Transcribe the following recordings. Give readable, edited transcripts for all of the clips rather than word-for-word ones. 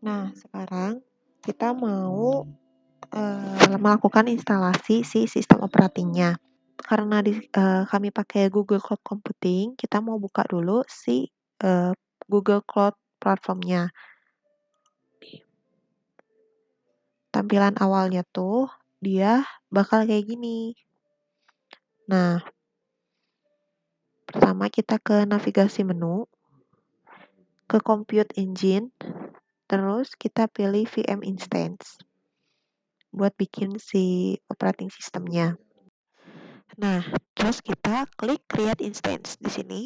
Nah, sekarang kita mau melakukan instalasi si sistem operatingnya. Karena kami pakai Google Cloud Computing, kita mau buka dulu si Google Cloud platformnya. Tampilan awalnya tuh dia bakal kayak gini. Nah, pertama kita ke navigasi menu, ke Compute Engine, terus kita pilih VM Instance buat bikin si operating sistemnya. Nah, terus kita klik Create Instance di sini.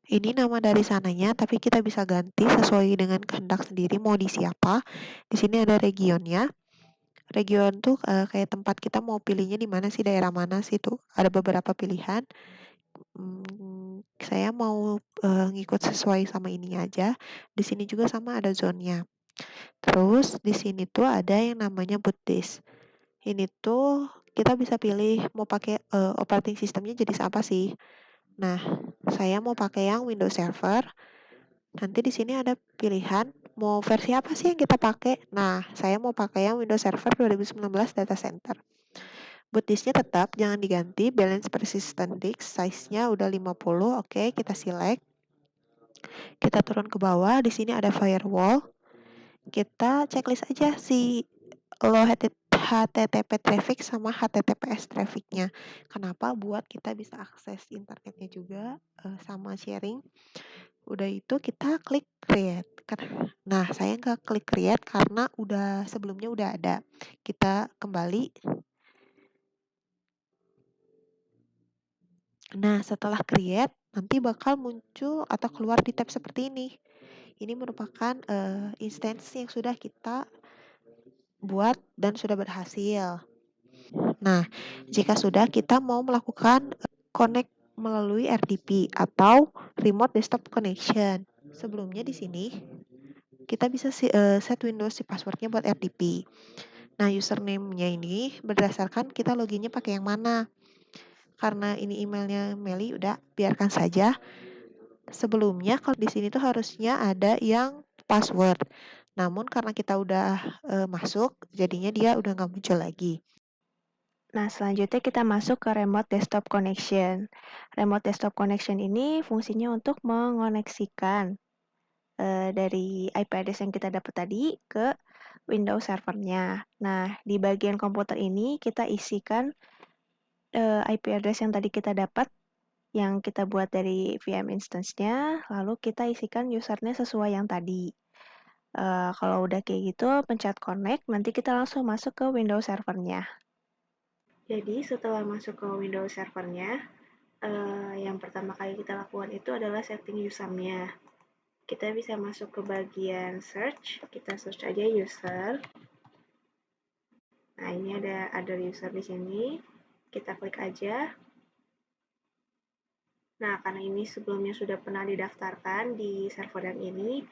Ini nama dari sananya, tapi kita bisa ganti sesuai dengan kehendak sendiri mau di siapa. Di sini ada regionnya. Region tuh kayak tempat kita mau pilihnya di mana sih, daerah mana sih tuh. Ada beberapa pilihan. Saya mau ngikut sesuai sama ini aja. Di sini juga sama ada zone-nya. Terus di sini tuh ada yang namanya boot disk. Ini tuh kita bisa pilih mau pakai operating systemnya jenis apa sih. Nah, saya mau pakai yang Windows Server. Nanti di sini ada pilihan mau versi apa sih yang kita pakai. Nah, saya mau pakai yang Windows Server 2019 Data Center. Boot disknya tetap jangan diganti, balance persistent disk, size-nya udah 50. Oke, kita select. Kita turun ke bawah, di sini ada firewall. Kita checklist aja si low HTTP traffic sama HTTPS traffic-nya. Kenapa? Buat kita bisa akses internetnya juga sama sharing. Udah itu kita klik create. Nah, saya nggak klik create karena sebelumnya udah ada. Kita kembali. Nah, setelah create, nanti bakal muncul atau keluar di tab seperti ini. Ini merupakan instansi yang sudah kita buat dan sudah berhasil. Nah, jika sudah kita mau melakukan connect melalui RDP atau remote desktop connection. Sebelumnya di sini kita bisa set Windows si passwordnya buat RDP. Nah, username-nya ini berdasarkan kita loginnya pakai yang mana. Karena ini emailnya Meli, udah biarkan saja. Sebelumnya kalau di sini tuh harusnya ada yang password. Namun karena kita udah masuk, jadinya dia udah nggak muncul lagi. Nah, selanjutnya kita masuk ke Remote Desktop Connection. Remote Desktop Connection ini fungsinya untuk mengoneksikan dari IP address yang kita dapat tadi ke Windows servernya. Nah, di bagian komputer ini kita isikan IP address yang tadi kita dapat, yang kita buat dari VM instance-nya, lalu kita isikan usernya sesuai yang tadi. Kalau udah kayak gitu, pencet connect, nanti kita langsung masuk ke Windows servernya. Jadi setelah masuk ke Windows servernya, yang pertama kali kita lakukan itu adalah setting usernya. Kita bisa masuk ke bagian search, kita search aja user. Nah, ini ada other user di sini. Kita klik aja. Nah, karena ini sebelumnya sudah pernah didaftarkan di server yang ini,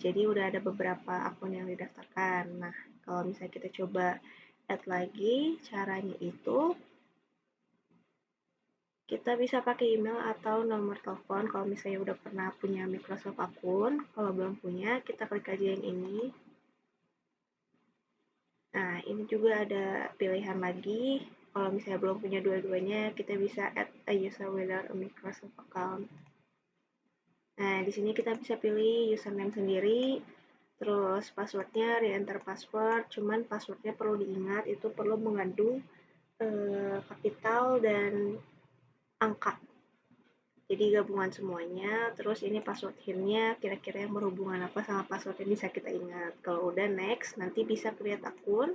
jadi udah ada beberapa akun yang didaftarkan. Nah, kalau misalnya kita coba add lagi, caranya itu kita bisa pakai email atau nomor telepon kalau misalnya udah pernah punya Microsoft akun. Kalau belum punya, kita klik aja yang ini. Nah, ini juga ada pilihan lagi. Kalau misalnya belum punya dua-duanya, kita bisa add a user without a Microsoft account. Nah, di sini kita bisa pilih username sendiri, terus passwordnya re-enter password, cuman passwordnya perlu diingat, itu perlu mengandung kapital dan angka. Jadi gabungan semuanya, terus ini password hint-nya kira-kira yang berhubungan apa sama password yang bisa kita ingat. Kalau udah next, nanti bisa create akun,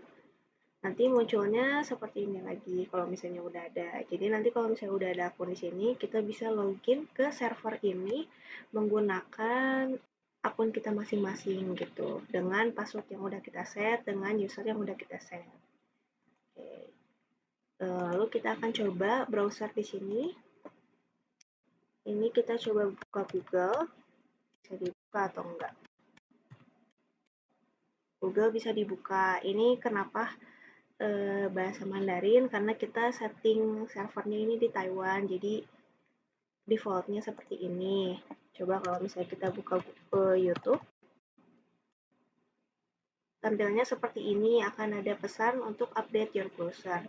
nanti munculnya seperti ini lagi kalau misalnya udah ada. Jadi nanti kalau misalnya udah ada akun di sini, kita bisa login ke server ini menggunakan akun kita masing-masing gitu, dengan password yang udah kita set, dengan user yang udah kita set. Oke. Lalu kita akan coba browser di sini. Ini kita coba buka Google, bisa dibuka atau enggak. Google bisa dibuka. Ini kenapa bahasa Mandarin? Karena kita setting servernya ini di Taiwan, jadi defaultnya seperti ini. Coba kalau misalnya kita buka YouTube, tampilnya seperti ini, akan ada pesan untuk update your browser.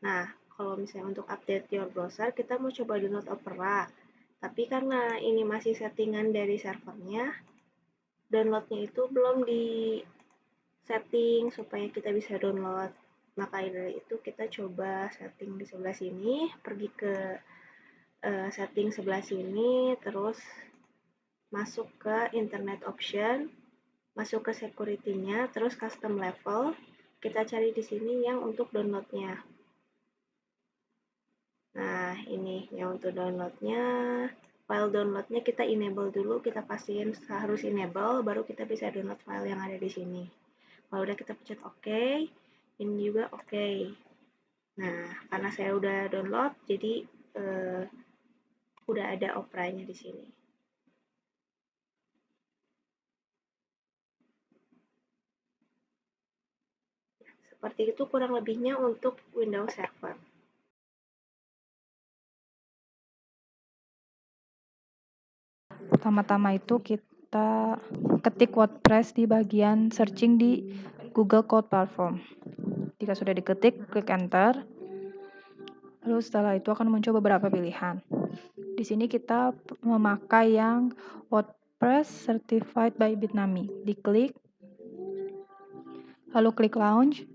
Nah, kalau misalnya untuk update your browser, kita mau coba download Opera. Tapi karena ini masih settingan dari servernya, downloadnya itu belum di setting supaya kita bisa download. Maka dari itu kita coba setting di sebelah sini, pergi ke setting sebelah sini, terus masuk ke internet option, masuk ke security-nya, terus custom level, kita cari di sini yang untuk download-nya. Nah, ini yang untuk download-nya. File download-nya kita enable dulu, kita pastiin harus enable, baru kita bisa download file yang ada di sini. Kalau udah kita pencet OK, ini juga OK. Nah, karena saya udah download, jadi udah ada Opera-nya di sini. Seperti itu kurang lebihnya untuk Windows Server. Pertama-tama itu kita ketik WordPress di bagian searching di Google Cloud Platform. Jika sudah diketik, klik Enter. Lalu setelah itu akan muncul beberapa pilihan. Di sini kita memakai yang WordPress Certified by Bitnami. Diklik, lalu klik Launch.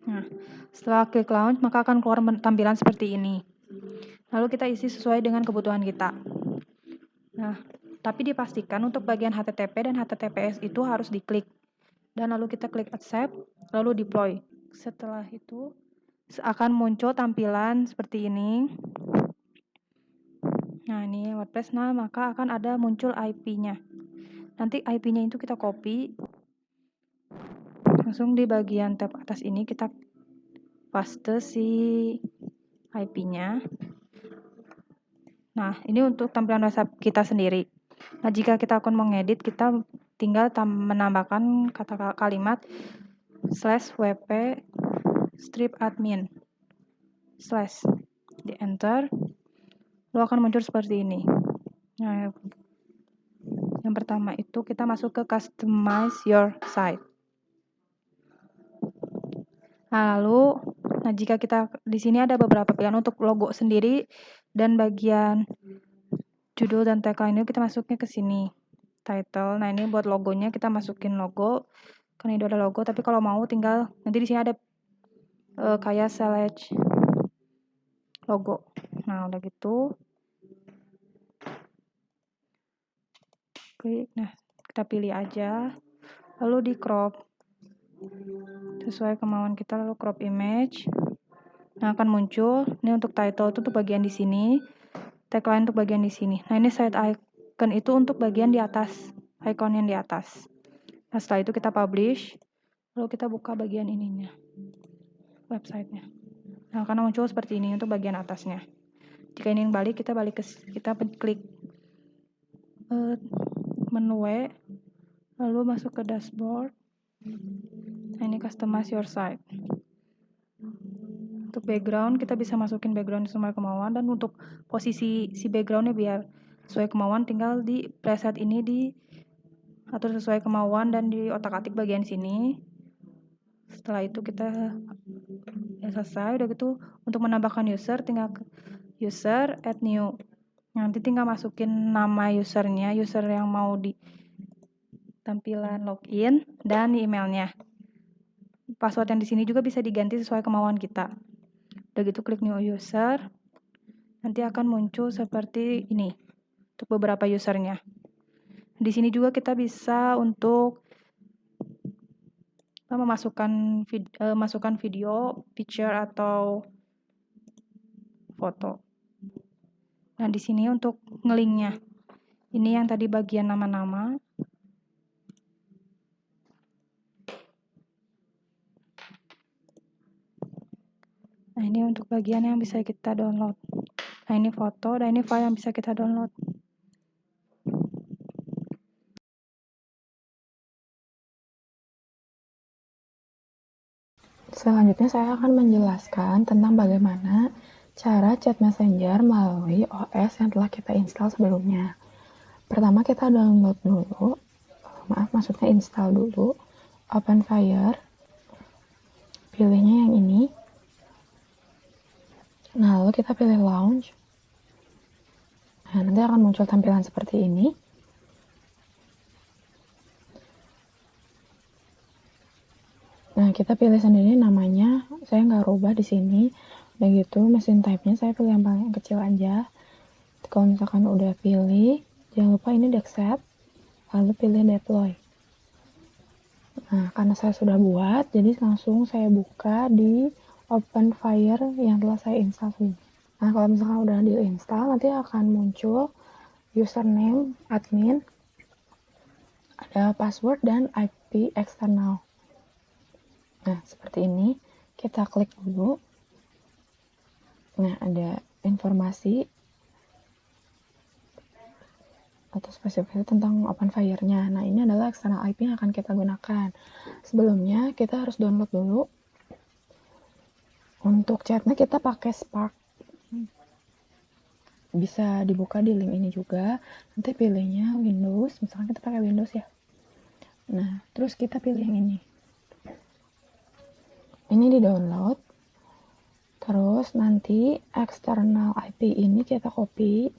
Nah, setelah klik Launch, maka akan keluar tampilan seperti ini. Lalu kita isi sesuai dengan kebutuhan kita. Nah, tapi dipastikan untuk bagian HTTP dan HTTPS itu harus diklik. Dan lalu kita klik Accept, lalu Deploy. Setelah itu akan muncul tampilan seperti ini. Nah, ini WordPress, maka akan ada muncul IP-nya. Nanti IP-nya itu kita copy. Langsung di bagian tab atas ini kita paste si IP-nya. Nah, ini untuk tampilan website kita sendiri. Nah, jika kita akan mengedit, kita tinggal menambahkan kata kalimat /wp strip admin / di enter, lalu akan muncul seperti ini. Nah, yang pertama itu kita masuk ke customize your site. Nah, lalu jika kita di sini ada beberapa pilihan untuk logo sendiri dan bagian judul dan tagline itu kita masuknya ke sini. Title. Nah, ini buat logonya kita masukin logo. Karena ini ada logo, tapi kalau mau tinggal nanti di sini ada kayak select logo. Nah, udah gitu. Klik. Nah, kita pilih aja. Lalu di crop. Sesuai kemauan kita, lalu crop image. Nah, akan muncul. Ini untuk title itu untuk bagian di sini. Tagline untuk bagian di sini. Nah, ini side icon itu untuk bagian di atas. Icon yang di atas. Nah, setelah itu kita publish. Lalu kita buka bagian ininya. Websitenya. Nah, akan muncul seperti ini untuk bagian atasnya. Jika ingin balik, kita klik menu W, lalu masuk ke dashboard. Nah, ini customize your site. Untuk background, kita bisa masukin background sesuai kemauan, dan untuk posisi si backgroundnya biar sesuai kemauan, tinggal di preset ini diatur sesuai kemauan dan di otak-atik bagian sini. Setelah itu kita selesai. Udah gitu, untuk menambahkan user, tinggal user, add new. Nanti tinggal masukin nama usernya, user yang mau di tampilan login, dan emailnya. Password yang di sini juga bisa diganti sesuai kemauan kita. Udah gitu klik new user, nanti akan muncul seperti ini untuk beberapa usernya. Di sini juga kita bisa untuk masukkan video, picture atau foto. Nah, di sini untuk nge-linknya. Ini yang tadi bagian nama-nama. Nah, ini untuk bagian yang bisa kita download. Nah, ini foto, dan ini file yang bisa kita download. Selanjutnya saya akan menjelaskan tentang bagaimana Cara chat messenger melalui OS yang telah kita install sebelumnya. Pertama kita download dulu, maksudnya install dulu OpenFire, pilihnya yang ini. Nah, lalu kita pilih launch. Nah, nanti akan muncul tampilan seperti ini. Nah, kita pilih sendiri namanya, saya nggak rubah di sini. Dan gitu, mesin type-nya saya pilih yang paling kecil aja. Kalau misalkan udah pilih, jangan lupa ini di accept, lalu pilih deploy. Nah, karena saya sudah buat, jadi langsung saya buka di OpenFire yang telah saya install sebelumnya. Nah, kalau misalkan udah diinstal, nanti akan muncul username admin, ada password dan IP eksternal. Nah, seperti ini. Kita klik dulu. Nah, ada informasi atau spesifikasi tentang OpenFire-nya. Nah, ini adalah external IP yang akan kita gunakan. Sebelumnya, kita harus download dulu. Untuk chatnya kita pakai Spark. Bisa dibuka di link ini juga. Nanti pilihnya Windows. Misalkan kita pakai Windows ya. Nah, terus kita pilih yang ini. Ini di-download. Terus nanti external IP ini kita copy,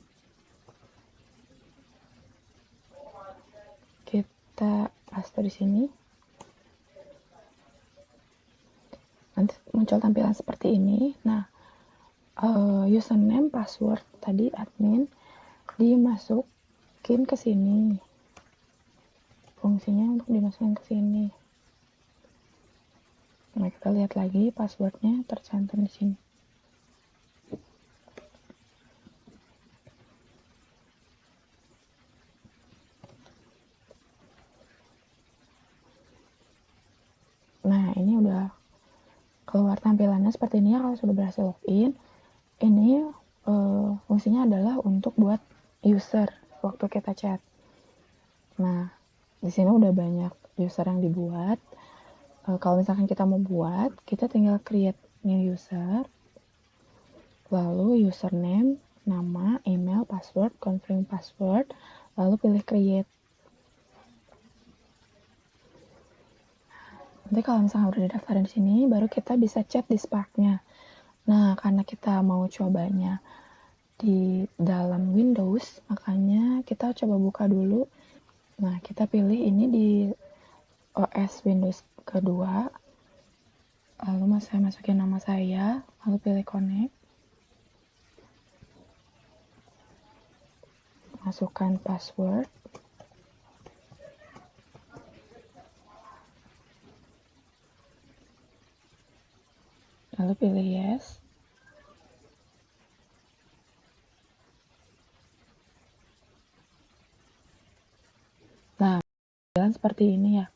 kita paste di sini. Nanti muncul tampilan seperti ini. Nah, username, password tadi admin dimasukin ke sini. Fungsinya untuk dimasukin ke sini. Nah, kita lihat lagi passwordnya tercantum di sini. Nah, ini udah keluar tampilannya seperti ini ya kalau sudah berhasil login. Ini fungsinya adalah untuk buat user waktu kita chat. Nah, di sini udah banyak user yang dibuat. Kalau misalkan kita mau buat, kita tinggal create new user, lalu username, nama, email, password, confirm password, lalu pilih create. Nanti kalau misalkan udah didaftarin di sini, baru kita bisa chat di Spark-nya. Nah, karena kita mau cobanya di dalam Windows, makanya kita coba buka dulu. Nah, kita pilih ini di OS Windows kedua. Lalu saya masukin nama saya, lalu pilih connect. Masukkan password. Lalu pilih yes. Nah, jalan seperti ini ya.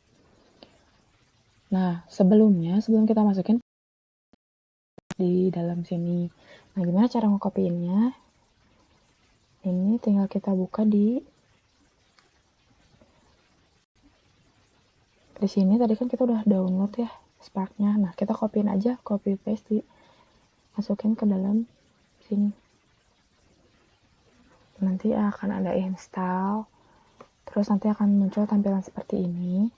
Nah, sebelum kita masukin di dalam sini. Nah, gimana cara ngekopiinnya? Ini tinggal kita buka di sini. Tadi kan kita udah download ya Spark-nya. Nah, kita kopiin aja, copy paste masukin ke dalam sini. Nanti akan ada install. Terus nanti akan muncul tampilan seperti ini.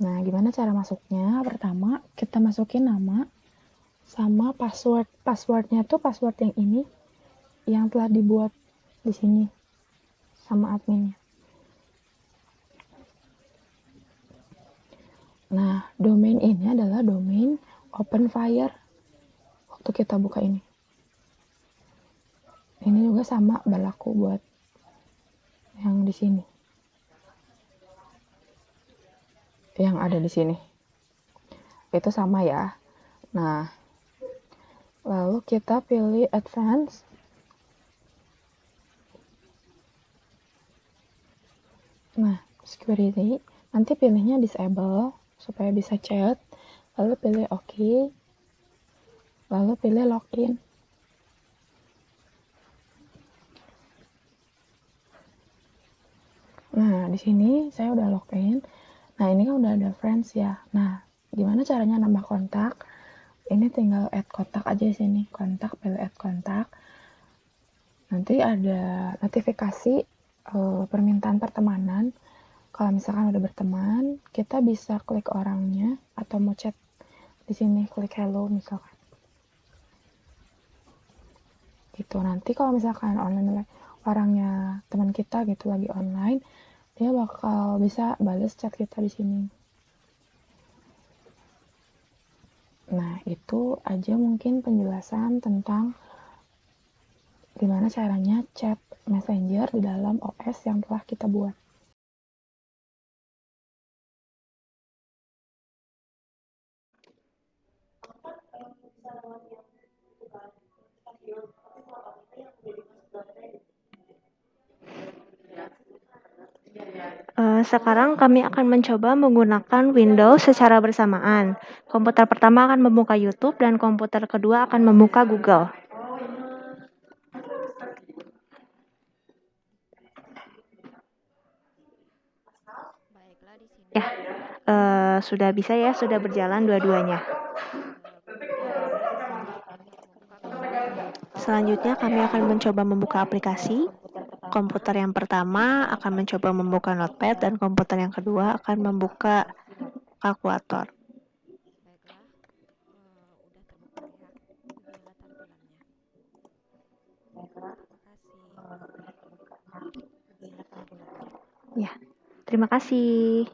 Nah, gimana cara masuknya? Pertama, kita masukin nama sama password. Passwordnya tuh password yang ini, yang telah dibuat di sini sama adminnya. Nah, domain ini adalah domain OpenFire. Waktu kita buka ini. Ini juga sama berlaku buat yang di sini. Yang ada di sini. Itu sama ya. Nah, lalu kita pilih advance. Nah, security. Nanti pilihnya disable supaya bisa chat. Lalu pilih OK. Lalu pilih login. Nah, di sini saya udah login. Nah, ini kan udah ada friends ya. Nah, gimana caranya nambah kontak? ini tinggal add kontak aja di sini, kontak, pilih add kontak. Nanti ada notifikasi permintaan pertemanan. Kalau misalkan udah berteman, kita bisa klik orangnya atau mau chat di sini, klik hello misalkan. Gitu. Nanti kalau misalkan online orangnya teman kita gitu lagi online, dia bakal bisa balas chat kita di sini. Nah, itu aja mungkin penjelasan tentang gimana caranya chat Messenger di dalam OS yang telah kita buat. Sekarang kami akan mencoba menggunakan Windows secara bersamaan. Komputer pertama akan membuka YouTube dan komputer kedua akan membuka Google. Baiklah, di sini Ya, sudah bisa ya, sudah berjalan dua-duanya. kemudian untuk membuka aplikasi. Selanjutnya kami akan mencoba membuka aplikasi. Komputer yang pertama akan mencoba membuka Notepad dan komputer yang kedua akan membuka kalkulator. Baiklah, udah terbuka ya. Beginilah tampilannya. Terima kasih. Ya, terima kasih.